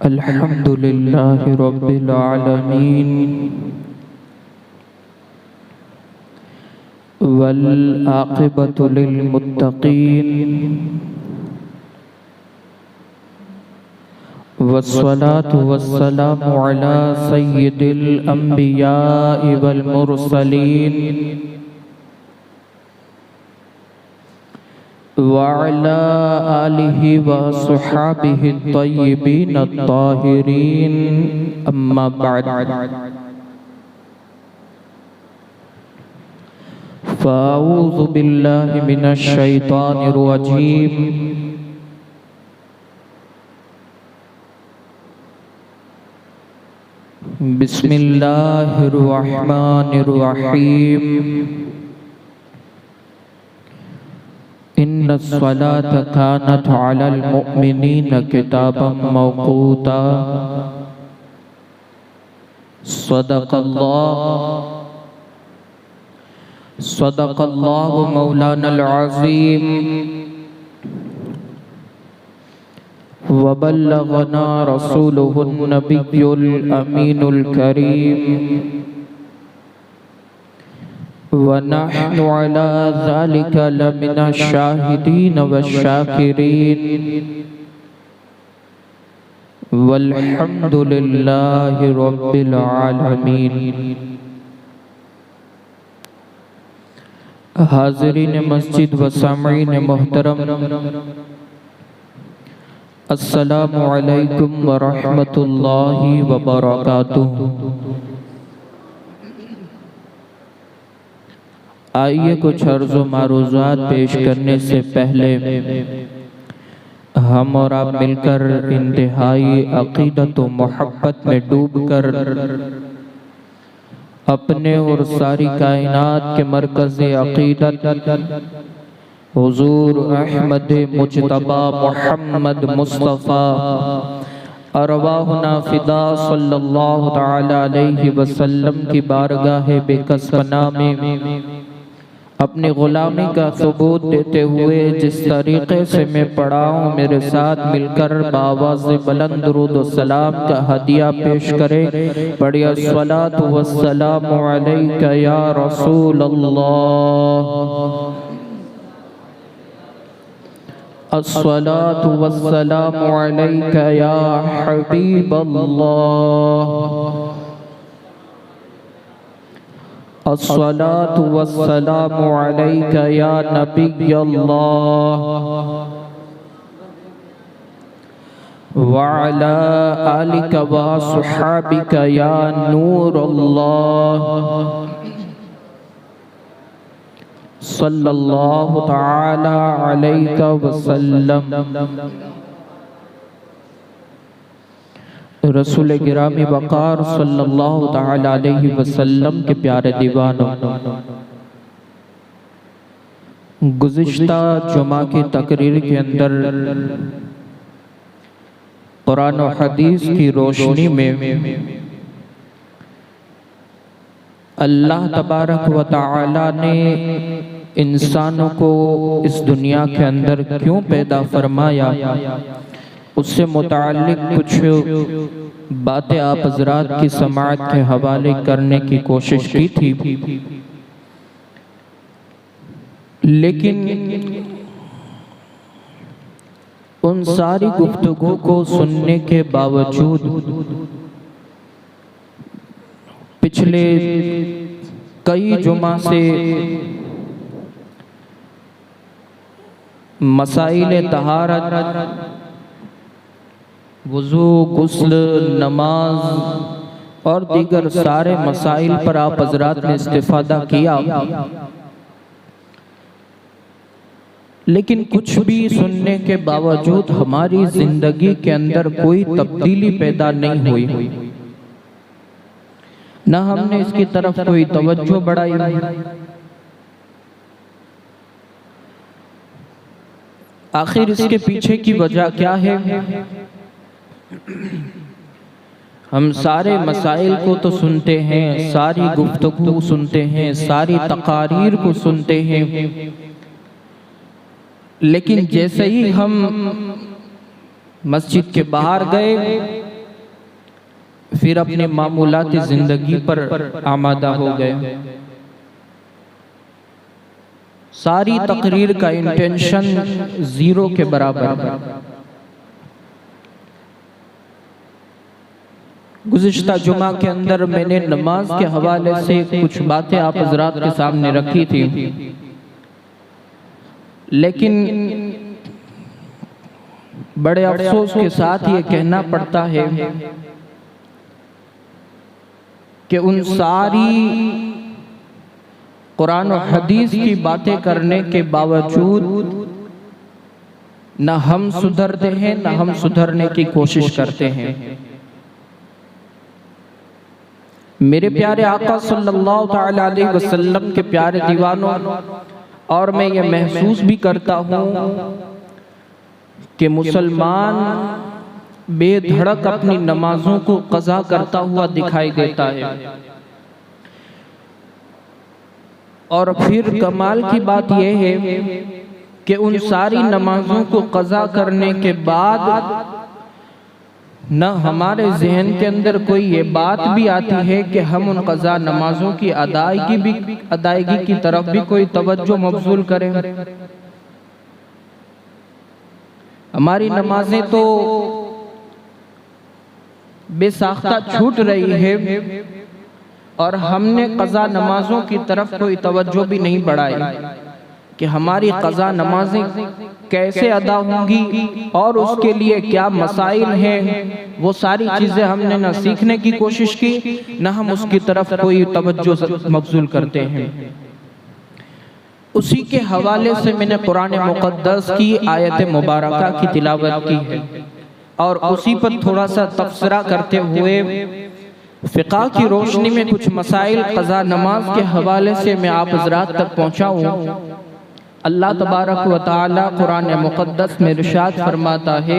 अल्हम्दुलिल्लाहि रब्बिल आलमीन वल आक़िबतु लिल मुत्तक़ीन वस्सलातु वस्सलामु अला सय्यिदिल अंबियाइ वल मुरसलीन वअला आलिहि व अस्हाबिहि तय्यिबीन अत्ताहिरीन अम्मा बअद फ़अऊज़ु बिल्लाहि मिनश शैतानिर रजीम बिस्मिल्लाहिर रहमानिर रहीम इन्नस्सलात कानत अलल मुअमिनीन किताबम मौक़ूता सदक़ल्लाहु मौलानल अज़ीम व बल्लगना रसूलुहुन नबियुल अमीनुल करीम व नहनु अला ज़ालिका लमिनश शाहिदीन वश्शाकिरीन वल्हम्दुलिल्लाहि रब्बिल आलमीन। हाज़रीन मस्जिद व सामईन मोहतरम, अस्सलामु अलैकुम व रहमतुल्लाहि व बरकातुहू। आइए कुछ अर्ज़ो मारूज़ात पेश करने से पहले हम और आप मिलकर इंतहाई अक़ीदत व मोहब्बत में डूबकर अपने और सारी कायनात के मरकज़ अक़ीदत हुज़ूर अहमद मुज्तबा मोहम्मद मुस्तफ़ा अरवाहुना फ़िदा सल्लल्लाहु तआला अलैहि वसल्लम की बारगाह बेकसपना में अपनी ग़ुलामी का सबूत देते हुए जिस तरीक़े से मैं पढ़ा हूँ, मेरे साथ मिलकर बावाज़ बुलंद दुरूद व सलाम का हदिया पेश करें। पढ़िए अस्सलातु वस्सलामु अलैका या रसूल अल्लाह, अस्सलातु वस्सलामु अलैका या हबीब अल्लाह, अस्सलातु वस्सलामु अलैका या नबी अल्लाह व अला आलिका व अस्हाबिका या नूर अल्लाह सल्लल्लाहु तआला अलैका वसल्लम। रसूल गिरामी वक़ार सल्लल्लाहु तआला अलैहि वसल्लम के प्यारे दीवानों, गुज़िश्ता जुमा की तकरीर के अंदर कुरान और हदीस की रोशनी में अल्लाह तबारक व तआला ने इंसानों को इस दुनिया के अंदर क्यों पैदा फरमाया, उससे मुताल्लिक कुछ बातें आप हज़रात की समाअत के हवाले करने की कोशिश की थी, लेकिन उन सारी गुफ्तगू को सुनने के बावजूद पिछले कई जुमा से मसाइल तहारत, वुज़ू, गुस्ल, नमाज और दीगर सारे मसाइल पर आप हज़रात ने इस्तिफ़ादा किया, लेकिन कुछ भी सुनने के बावजूद हमारी ज़िंदगी के अंदर कोई तब्दीली पैदा नहीं हुई, न हमने इसकी तरफ कोई तवज्जो बढ़ाई। आखिर इसके पीछे की वजह क्या है? हम सारे मसाइल को तो सुनते हैं, सारी गुफ्तगू सुनते हैं, सारी तकारीर को सुनते हैं, लेकिन जैसे ही हम मस्जिद के बाहर गए फिर अपने मामूलाती जिंदगी पर आमादा हो गए। सारी तकरीर का इंटेंशन जीरो के बराबर है। गुज़िश्ता जुमा के अंदर मैंने नमाज के हवाले से कुछ बातें आप हज़रात के सामने रखी थी, लेकिन बड़े अफसोस के साथ ये कहना पड़ता है कि उन सारी कुरान और हदीस की बातें करने के बावजूद न हम सुधरते हैं न हम सुधरने की कोशिश करते हैं। मेरे प्यारे आका सल्लल्लाहु तआला अलैहि वसल्लम के प्यारे दीवानों, और मैं ये महसूस भी करता हूँ कि मुसलमान बेधड़क अपनी नमाजों को कज़ा करता हुआ दिखाई देता है। और फिर कमाल की बात यह है कि उन सारी नमाजों को कज़ा करने के बाद न हमारे जहन के अंदर कोई ये बात भी आती है कि हम उन कज़ा नमाजों की अदायगी की तरफ भी कोई तवज्जो मबज़ूल करें। हमारी नमाजें तो बेसाख्ता छूट रही है और हमने कज़ा नमाजों की तरफ कोई तवज्जो भी नहीं बढ़ाई कि हमारी कज़ा नमाजें कैसे अदा होंगी और उसके लिए क्या मसाइल हैं। वो सारी चीज़ें हमने न सीखने की कोशिश की, न हम उसकी तरफ कोई तवज्जो मबज़ूल करते हैं। उसी के हवाले से मैंने कुरान मुक़द्दस की आयत मुबारका की तिलावत की है और उसी पर थोड़ा सा तबसरा करते हुए फ़िक़्ह की रोशनी में कुछ मसाइल क़ज़ा नमाज के हवाले से मैं आप हज़रात तक पहुँचाऊँ। अल्लाह तबारक व तआला कुरान मुक़द्दस में इरशाद फरमाता है,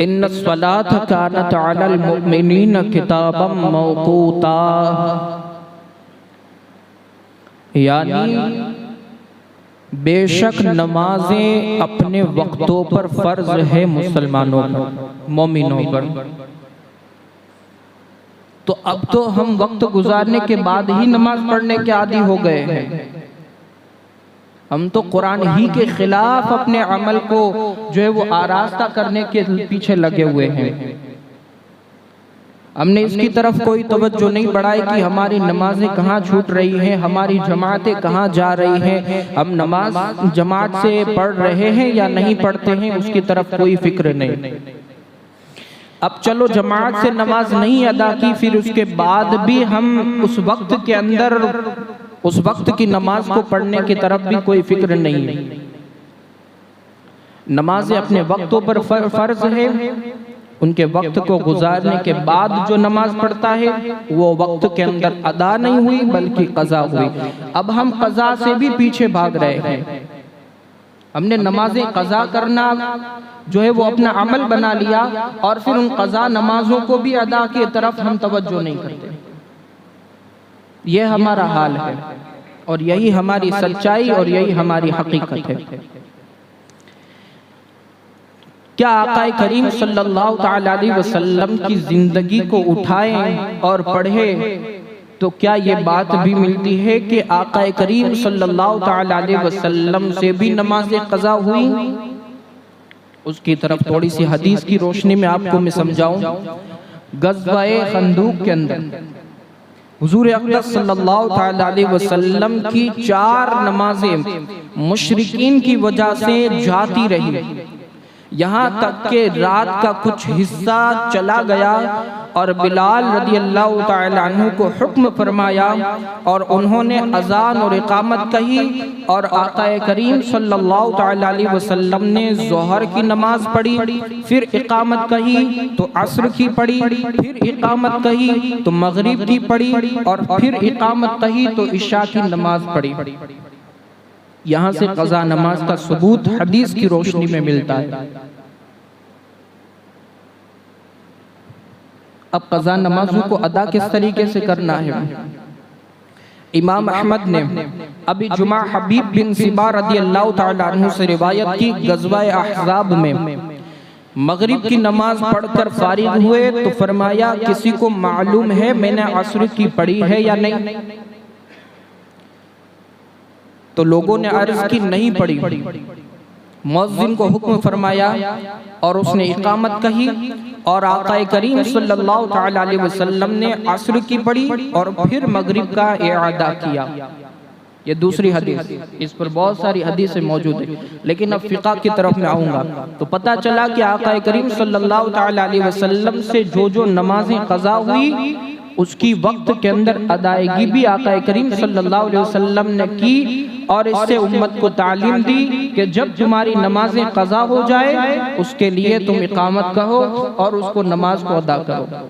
इन्नस्सलात कानत अलल मुमिनीन किताबम मौक़ूता, यानी बेशक नमाजें अपने वक्तों पर फर्ज है मुसलमानों पर, मोमिनों पर। तो अब तो हम वक्त गुजारने के बाद ही नमाज पढ़ने के आदी हो गए हैं। हम तो कुरान ही के खिलाफ अपने अमल को जो है वो आरास्ता करने के पीछे लगे हुए हैं। हमने इसकी तरफ कोई तवज्जो नहीं बढ़ाई कि हमारी नमाजें कहाँ छूट रही हैं, हमारी जमातें कहाँ जा रही हैं, हम नमाज जमात से पढ़ रहे हैं या नहीं पढ़ते हैं, उसकी तरफ कोई फिक्र नहीं। अब चलो जमात से नमाज नहीं अदा की, फिर उसके बाद भी हम उस वक्त के अंदर उस वक्त की नमाज को पढ़ने की तरफ भी कोई फिक्र नहीं है। नमाजें अपने वक्तों पर फर्ज है, उनके वक्त को गुजारने के बाद जो नमाज पढ़ता है वो वक्त के अंदर अदा नहीं हुई बल्कि कज़ा हुई। अब हम कज़ा से भी पीछे भाग रहे हैं। हमने नमाजें कज़ा करना जो है वो अपना अमल बना लिया और फिर उन कज़ा नमाजों को भी अदा की तरफ हम तवज्जो नहीं करते। ये हमारा हाल है और यही हमारी सच्चाई और यही हमारी हकीकत है। क्या आका करीम सल्लल्लाहु तआला अलैहि वसल्लम की जिंदगी को उठाएं और पढ़ें तो क्या ये बात भी मिलती है कि आका करीम सल्लल्लाहु तआला अलैहि वसल्लम से भी नमाज़ें क़ज़ा हुई? उसकी तरफ थोड़ी सी हदीस की रोशनी में आपको मैं समझाऊं। ग़ज़वा-ए खंदूक के अंदर हुज़ूर अक़दस सल्लल्लाहु तआला अलैहि वसल्लम की 4 नमाजें मुशरिकीन की वजह से जाती रही, यहाँ तक के रात का कुछ हिस्सा चला गया और बिलाल रदियल्लाहु ताला अन्हु को हुक्म फरमाया और उन्होंने अजान और इकामत कही और आका करीम सल्लल्लाहु ताला अलैहि वसल्लम ने ज़ोहर की नमाज पढ़ी, फिर इकामत कही तो असर की पढ़ी, फिर इकामत कही तो मगरिब की पढ़ी और फिर इकामत कही तो इशा की नमाज पढ़ी। यहाँ से क़ज़ा नमाज का सबूत हदीस की रोशनी में मिलता है। अब क़ज़ा नमाजों को अदा किस तरीके से करना है? इमाम अहमद ने अभी जुमा हबीब बिन सिबा रदियल्लाहु ताला अन्हु से रिवायत की, ग़ज़वा-ए अहज़ाब में मगरिब की नमाज पढ़कर फारिग हुए तो फरमाया किसी को मालूम है मैंने असर की पढ़ी है या नहीं? तो लोगों ने अर्ज की नहीं पढ़ी। मुअज्जिन को हुक्म फरमाया और उसने इकामत कही और आक़ा करीम सल्लल्लाहु तआला अलैहि वसल्लम ने असर की पढ़ी और फिर मगरिब का इआदा किया। ये दूसरी हदीस, इस पर बहुत सारी हदीसें मौजूद है, लेकिन अब फिक़ह की तरफ में आऊँगा। तो पता चला कि आक़ा करीम सल्लल्लाहु तआला अलैहि वसल्लम से जो नमाजें क़ज़ा हुई उसकी वक्त के अंदर अदायगी भी आक़ा करीम सल्लल्लाहु अलैहि वसल्लम ने की और इससे उम्मत को तालीम दी कि जब तुम्हारी नमाजें क़ज़ा हो जाए उसके लिए तुम इकामत कहो और उसको नमाज को अदा करो।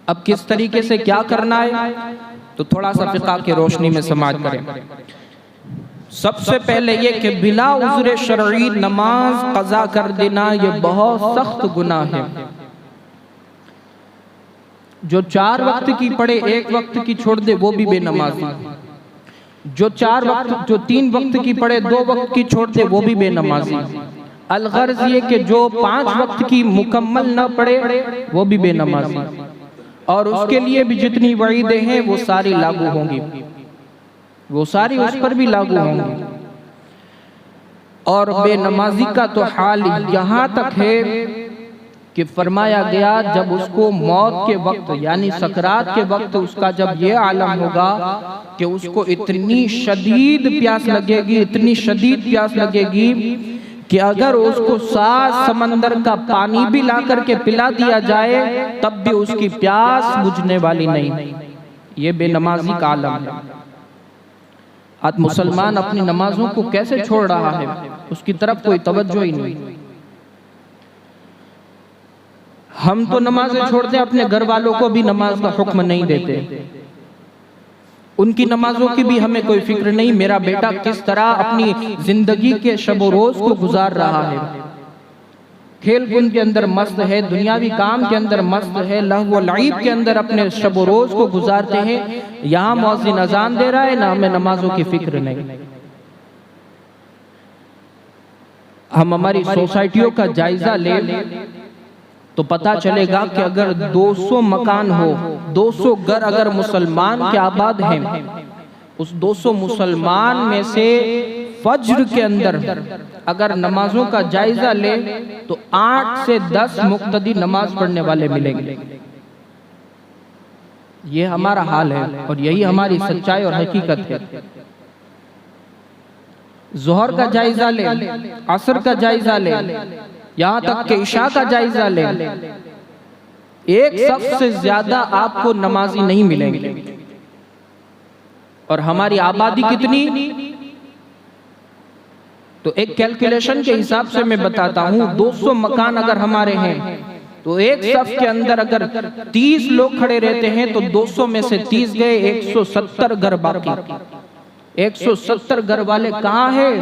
अब किस तरीके से क्या करना है तो थोड़ा सा फिक़ह की रोशनी में समाअत करें। सबसे पहले ये कि बिला उज़्र शरई नमाज क़ज़ा कर देना ये बहुत सख्त गुनाह है। जो 4 वक्त की पढ़े 1 वक्त की छोड़ दे वो भी बेनमाजी, जो 3 वक्त की पढ़े 2 वक्त की छोड़ दे वो भी बेनमाजी। अलगर्ज ये कि जो 5 वक्त की मुकम्मल न पढ़े वो भी बेनमाजी, और उसके लिए भी जितनी वईदें हैं वो सारी लागू होंगी, वो सारी उस पर भी लागू होंगी। और बेनमाजी का तो हाल यहाँ तक है कि फरमाया गया जब उसको मौत के वक्त यानी सकरात के वक्त उसका जब ये आलम होगा कि उसको इतनी शदीद प्यास लगेगी, इतनी शदीद प्यास लगेगी कि अगर उसको 7 समंदर का पानी भी ला करके पिला दिया जाए तब भी उसकी प्यास बुझने वाली नहीं। ये बेनमाजी का आलम है। आज मुसलमान अपनी नमाजों को कैसे छोड़ रहा है, उसकी तरफ कोई तवज्जो ही नहीं। हम तो नमाजें छोड़ते हैं, अपने घर वालों को भी नमाज का हुक्म नहीं देते, उनकी नमाजों की भी हमें कोई फिक्र नहीं। मेरा बेटा किस तरह अपनी जिंदगी के शब रोज को गुजार रहा है, खेल कूद के अंदर मस्त है, दुनियावी काम के अंदर मस्त है, लहव व लईब के अंदर अपने शब रोज को गुजारते हैं। यहाँ मुअज्जिन अजान दे रहा है ना, हमें नमाजों की फिक्र नहीं। हम हमारी सोसाइटियों का जायजा ले तो पता चलेगा कि अगर 200 मकान हो, 200 घर अगर मुसलमान के आबाद हैं, उस 200 मुसलमान में से फज्र के अंदर अगर नमाजों का जायजा ले तो 8 से 10 मुक्तदी नमाज पढ़ने वाले मिलेंगे। ये हमारा हाल है और यही हमारी सच्चाई और हकीकत है। ज़ोहर का जायजा ले, असर का जायजा ले, यहाँ तक कि इशा का जायजा ले, एक सफ से ज्यादा आपको नमाजी नहीं मिलेंगे। और हमारी आबादी कितनी, तो एक कैलकुलेशन के हिसाब से मैं बताता हूँ, 200 मकान अगर हमारे हैं तो एक सफ के अंदर अगर 30 लोग खड़े रहते हैं तो 200 में से 30 गए, 170 घर बाकी। 170 घर वाले कहाँ हैं,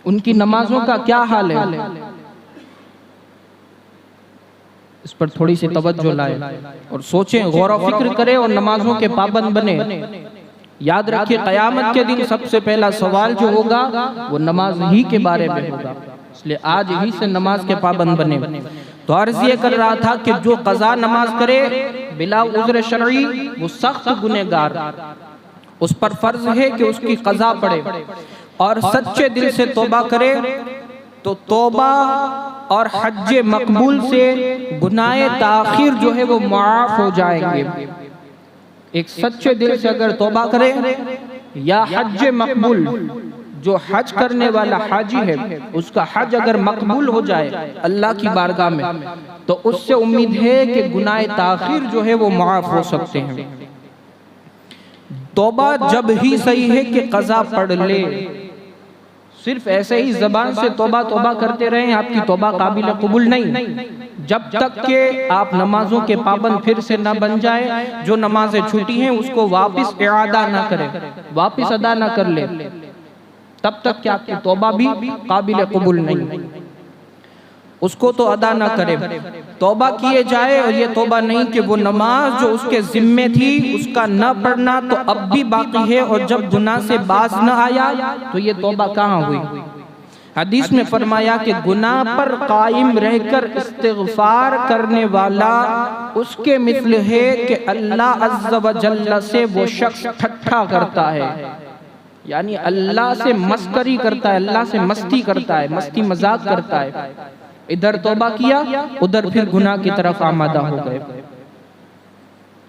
उनकी नमाजों का क्या हाल है, इस पर थोड़ी सी तवज्जो लाए और सोचें, गौर व फिक्र करें और नमाजों के पाबंद बने। याद रखिए क़यामत के दिन सबसे पहला सवाल जो होगा वो नमाज ही के बारे में होगा, इसलिए आज ही से नमाज के पाबंद बने। तो अर्ज़ ये कर रहा था कि जो क़ज़ा नमाज करे बिला उज़्र शरई वो सख्त गुनहगार, उस पर फर्ज है कि उसकी क़ज़ा पड़े और सच्चे दिल से तौबा करे तो तौबा और हज मकबूल से गुनाहे ताखीर जो है वो माफ हो जाएंगे। एक सच्चे दिल से अगर तौबा करे या हज मकबूल, जो हज करने वाला हाजी है उसका हज अगर मकबूल हो जाए अल्लाह की बारगाह में तो उससे उम्मीद है कि गुनाहे ताखीर जो है वो माफ हो सकते हैं। तौबा जब ही सही है कि क़ज़ा पढ़ ले, सिर्फ ऐसे ही ज़बान से तौबा तौबा करते रहें, आपकी तौबा काबिल कबूल नहीं। जब तक के आप नमाजों के पाबंद फिर से न बन जाए, जो नमाजें छूटी हैं उसको वापस इआदा ना करें, वापस अदा ना कर ले, तब तक कि आपकी तौबा भी काबिल कबूल नहीं, उसको तो अदा ना करे। तौबा किए जाए और ये तौबा नहीं कि वो नमाज जो उसके जिम्मे थी उसका न पढ़ना तो अब भी बाकी है, और जब गुनाह से बाज न आया तो ये तौबा कहाँ हुई। हदीस में फरमाया कि गुनाह पर कायम रहकर इस्तिग़फ़ार करने वाला उसके मिस्ल है कि अल्लाह अज़्ज़ व जल्ल से वो शख्स ठट्ठा करता है, यानी अल्लाह से मस्करी करता है, अल्लाह से मस्ती करता है, मस्ती मजाक करता है। इधर तौबा किया, उधर फिर गुनाह की तरफ आमादा हो गए।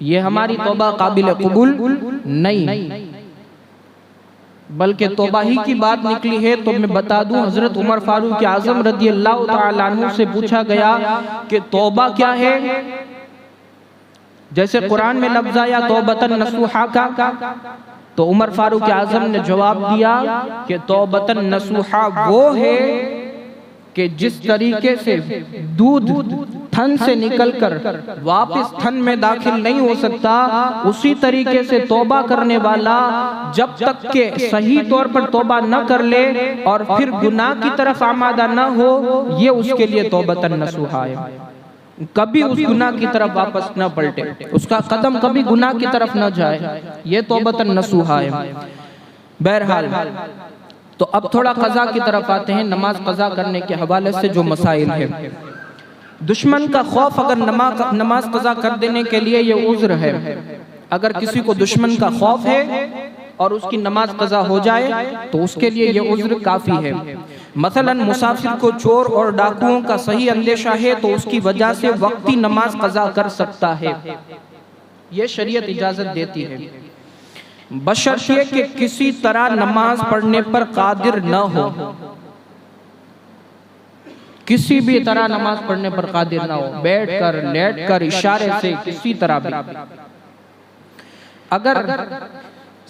ये हमारी तौबा काबिल कबूल नहीं, बल्कि तौबा ही की बात निकली है। तो मैं बता दूं, हजरत उमर फारूक आजम रज़ी अल्लाह तआला अन्हु से पूछा गया कि तौबा क्या है। जैसे कुरान में लफ्ज़ आया तौबतन नसूहा का, तो उमर फारूक आजम ने जवाब दिया कि तौबतन नसूहा वो है कि जिस तरीके से दूध थन से निकलकर वापस थन में दाखिल नहीं हो सकता, उसी तरीके से तौबा करने वाला जब तक के सही तौर पर तौबा न कर ले और फिर गुनाह की तरफ आमादा न हो, ये उसके लिए तौबतन नसूहा है। कभी उस गुनाह की तरफ वापस न पलटे, उसका कदम कभी गुनाह की तरफ न जाए, ये तौबतन नसूहा है। बहरहाल, तो अब थोड़ा कज़ा की तरफ आते हैं। नमाज कज़ा करने के हवाले से जो मसाइल है, दुश्मन का खौफ अगर नमाज कज़ा कर देने के लिए ये उज़्र है। अगर किसी को दुश्मन का खौफ है और उसकी नमाज कज़ा हो जाए तो उसके लिए ये उज़्र काफ़ी है। मसलन मुसाफिर को चोर और डाकुओं का सही अंदेशा है तो उसकी वजह से वक्ती नमाज कज़ा कर सकता है, ये शरीयत इजाज़त देती है, बशर्ते कि किसी तरह नमाज पढ़ने पर कादिर न हो, किसी भी तरह नमाज पढ़ने पर कादिर ना हो, बैठ कर लेट कर इशारे से किसी तरह भी। अगर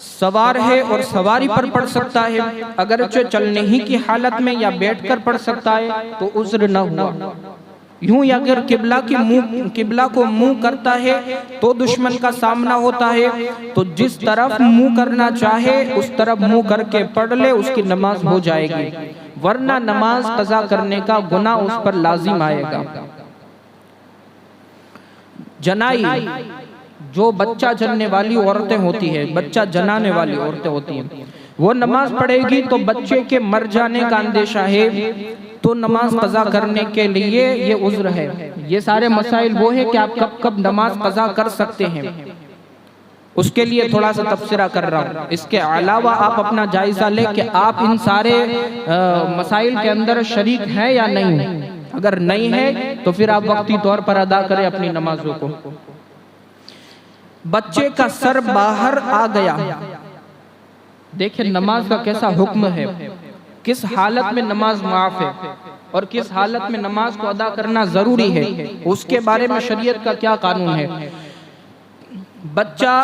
सवार है और सवारी पर पढ़ सकता है, अगर जो चलने ही की हालत में या बैठकर पढ़ सकता है तो उज़्र न हुआ। यूं ही अगर किबला को मुंह करता है तो दुश्मन का सामना होता है, तो जिस तरफ मुंह करना चाहे उस तरफ मुंह करके पढ़ ले, उसकी नमाज हो जाएगी, वरना नमाज कज़ा करने का गुनाह उस पर लाजिम आएगा। जनाई, जो बच्चा जनने वाली औरतें होती है, बच्चा जनाने वाली औरतें होती हैं, वो नमाज पढ़ेगी तो बच्चे के मर जाने का अंदेशा है, तो नमाज कज़ा करने के लिए ये उज़्र है। ये सारे मसाइल वो है कि आप कब कब नमाज कज़ा कर सकते हैं, उसके लिए थोड़ा सा तफसीरा कर रहा हूँ। इसके अलावा आप अपना जायजा लें कि आप इन सारे मसाइल के अंदर शरीक हैं या नहीं। अगर नहीं है तो फिर आप वक्ती तौर पर अदा करें अपनी नमाजों को। बच्चे का सर बाहर आ गया, देखिए नमाज का कैसा हुक्म है, किस हालत में नमाज माफ है और किस हालत में नमाज को अदा करना जरूरी है, उसके बारे में शरीयत का क्या कानून है। बच्चा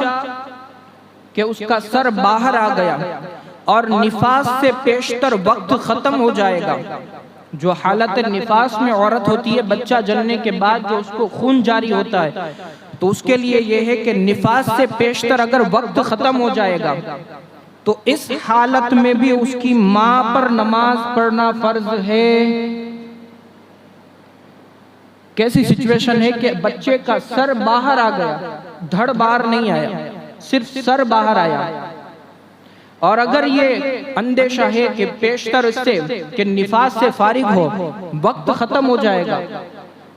के उसका सर बाहर आ गया और निफास से पेशतर वक्त खत्म हो जाएगा। जो हालत निफास में औरत होती है, बच्चा जन्मने के बाद जो उसको खून जारी होता है, तो उसके लिए यह है कि निफास से पेशतर अगर वक्त खत्म हो जाएगा तो इस हालत में भी उसकी मां पर नमाज पढ़ना फर्ज है। कैसी सिचुएशन है कि बच्चे का सर बाहर आ गया, धड़ बाहर नहीं आया, सिर्फ सर बाहर आया, और अगर ये अंदेशा है कि पेशतर इससे कि निफास से फारिग हो, वक्त खत्म हो जाएगा,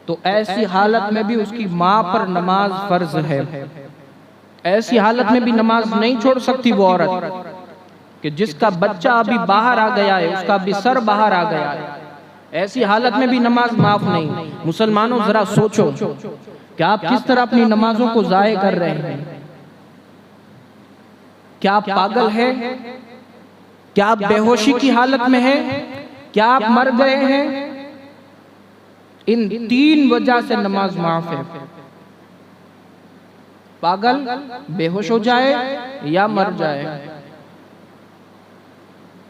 तो ऐसी हालत में भी उसकी मां पर नमाज फर्ज है। ऐसी हालत में भी नमाज नहीं छोड़ सकती वो औरत कि जिसका बच्चा अभी बाहर आ गया है, उसका अभी सर बाहर आ गया है, ऐसी हालत में भी नमाज माफ नहीं। मुसलमानों जरा सोचो कि आप किस तरह अपनी नमाजों को जाये कर रहे हैं। क्या आप पागल हैं? क्या आप बेहोशी की हालत में हैं? क्या आप मर गए हैं? इन तीन वजह से नमाज माफ है। पागल, बेहोश हो जाए या मर जाए,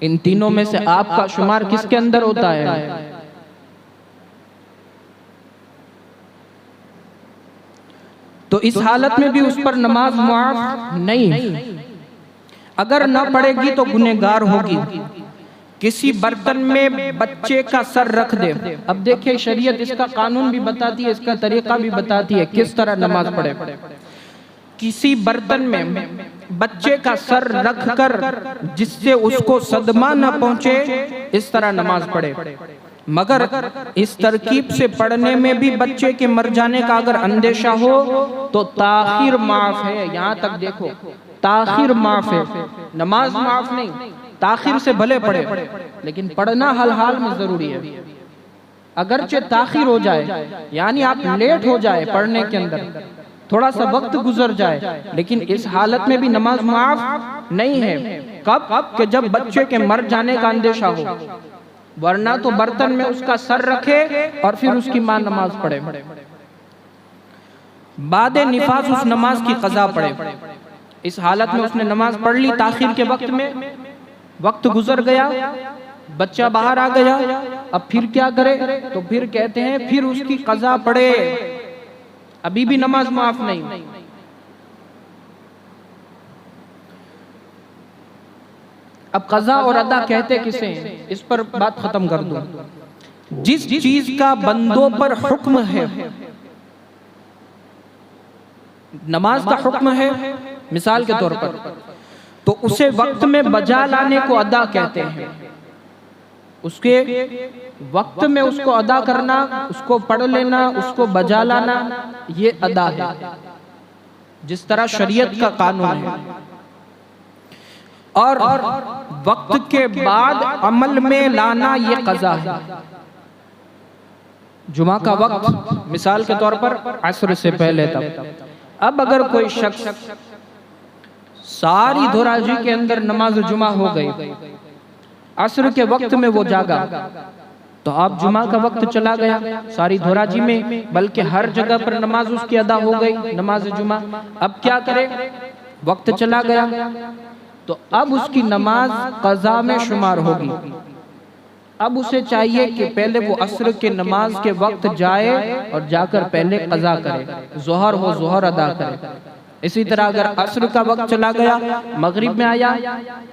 इन तीनों में से आपका शुमार किसके अंदर होता है? तो इस हालत में भी उस पर नमाज माफ नहीं। अगर न पढ़ेगी तो गुनहगार होगी। किसी बर्तन में बच्चे का सर रख दे। अब देखिए शरीयत इसका कानून भी बताती है, इसका तरीका भी बताती है किस तरह नमाज पढ़े। किसी बर्तन में बच्चे का सर रखकर जिससे उसको सदमा न पहुंचे इस तरह नमाज पढ़े। मगर इस तरकीब से पढ़ने में भी बच्चे के मर जाने का अगर अंदेशा हो तो ताखीर माफ है। यहाँ तक देखो, ताखीर माफ है, नमाज माफ नहीं। ताखीर से भले पढ़े, लेकिन पढ़ना हल हाल में जरूरी है। अगरचे ताखीर हो जाए, यानी आप लेट हो जाए पढ़ने के अंदर, थोड़ा सा वक्त गुजर जाए, लेकिन इस हालत में भी नमाज माफ नहीं है। कब? कि जब बच्चे के मर जाने का अंदेशा हो, वरना तो बर्तन में उसका सर रखे और फिर उसकी मां नमाज पढ़े। बादे निफास उस नमाज की कज़ा पढ़े। इस हालत में उसने नमाज पढ़ ली ताखीर के वक्त में, वक्त गुजर गया, बच्चा बाहर आ गया, अब फिर क्या करे? तो फिर कहते हैं फिर उसकी कज़ा पढ़े, अभी भी नमाज माफ नहीं। अब कज़ा और अदा कहते किसे? इस पर बात खत्म कर दूं। जिस चीज का बंदों पर हुक्म है, नमाज का हुक्म है मिसाल के तौर पर, तो उसे वक्त में बजा लाने को अदा कहते हैं। उसके वक्त में उसको अदा करना, उसको पढ़ लेना, उसको बजा लाना, ये अदा है, जिस तरह शरीयत का कानून है। और वक्त के बाद अमल में लाना ये कज़ा है। जुमा का वक्त मिसाल के तौर पर असर से पहले तक। अब अगर कोई शख्स सारी धोराजी के अंदर नमाज जुमा हो गई, असर के वक्त में वो जागा, तो अब जुमा का वक्त चला गया सारी धोराजी में, बल्कि हर जगह पर नमाज उसकी अदा हो गई, नमाज जुमा। अब क्या करे? वक्त चला गया, तो अब उसकी नमाज कज़ा में शुमार होगी। अब उसे चाहिए कि पहले वो असर के नमाज के वक्त जाए और जाकर पहले कज़ा करे, ज़ोहर हो ज़ोहर अदा करे। इसी तरह अगर असर का वक्त चला गया, मगरिब में आया,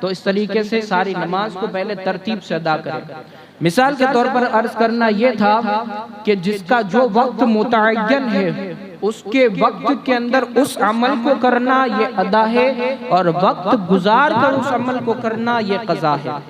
तो इस तरीके से सारी नमाज को पहले तरतीब से अदा करे। मिसाल के तौर पर अर्ज करना यह था कि जिसका जो वक्त मुतअय्यन है, उसके वक्त के अंदर उस अमल को करना ये अदा है, और वक्त गुजार कर उस अमल को करना ये क़ज़ा है।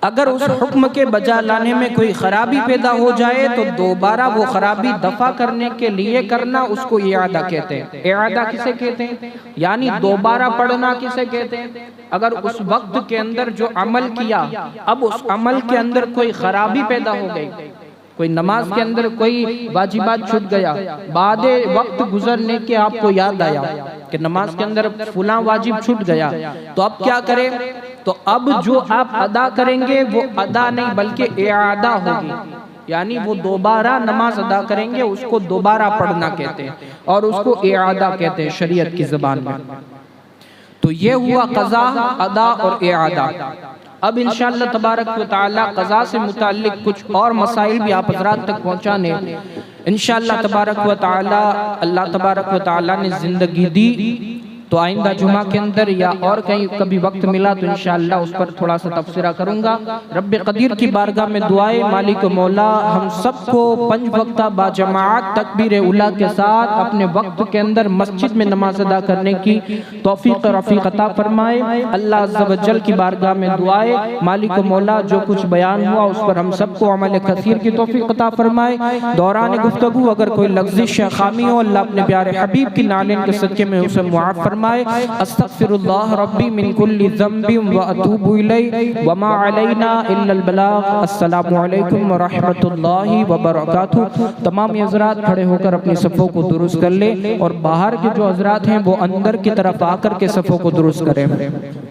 अगर उस हुक्म के बजा लाने में कोई खराबी पैदा हो जाए तो दोबारा वो खराबी दफा करने के लिए करना, उसको इआदा कहते हैं। इआदा किसे कहते हैं? यानी दोबारा पढ़ना किसे कहते हैं? अगर उस वक्त के अंदर जो अमल किया, अब उस अमल के अंदर कोई खराबी पैदा हो गई, कोई नमाज के अंदर कोई वाजिबात छूट गया, बाद वक्त गुजरने के आपको याद आया कि नमाज के अंदर फुला वाजिब छूट गया, तो अब क्या करें? तो अब जो आप अदा करेंगे वो अदा नहीं बल्कि इआदा होगी, यानी वो दोबारा नमाज अदा करेंगे, उसको दोबारा पढ़ना कहते हैं और उसको इआदा कहते हैं शरीयत की ज़बान में। तो ये हुआ क़ज़ा, अदा और इआदा। अब इंशाअल्लाह तबारक व तआला क़ज़ा से मुताल्लिक कुछ और मसाइल भी आप हज़रात तक पहुँचाने इंशाअल्लाह तबारक व तआला, अल्लाह तबारक व तआला ने ज़िंदगी दी तो आइंदा जुमा के अंदर या और कहीं कभी वक्त मिला तो इंशाअल्लाह उस पर थोड़ा सा तफसीरा करूंगा। रब्बे क़दीर की बारगाह में दुआए मालिक मौला हम सबको 5 वक्त बाजमात तकबीर उला के साथ अपने वक्त के अंदर मस्जिद में नमाज अदा करने की तौफीक रफ़ीक अता फरमाए। अल्लाह अज़्ज़ व जल की बारगाह में दुआए मालिक मौला जो कुछ बयान हुआ उस पर हम सबको अमल कसीर की तौफीक अता फरमाए। दौरान गुफ्तगू अगर कोई लग़्ज़िश या खामी हो, अल्लाह अपने प्यारे हबीब की नालिन के सदक़े में उसे मुआफ़ फरमाए। अस्तग़फिरुल्लाह रब्बी मिन कुल्लि ज़ंबिन व अतूबु इलैहि व मा अलैना इल्लल बलाग। अस्सलामु अलैकुम व रहमतुल्लाहि व बरकातुहू। तमाम हज़रात खड़े होकर अपनी सफ़ों को दुरुस्त कर ले और बाहर के जो हज़रात हैं वो अंदर की तरफ आकर के सफ़ों को दुरुस्त करें।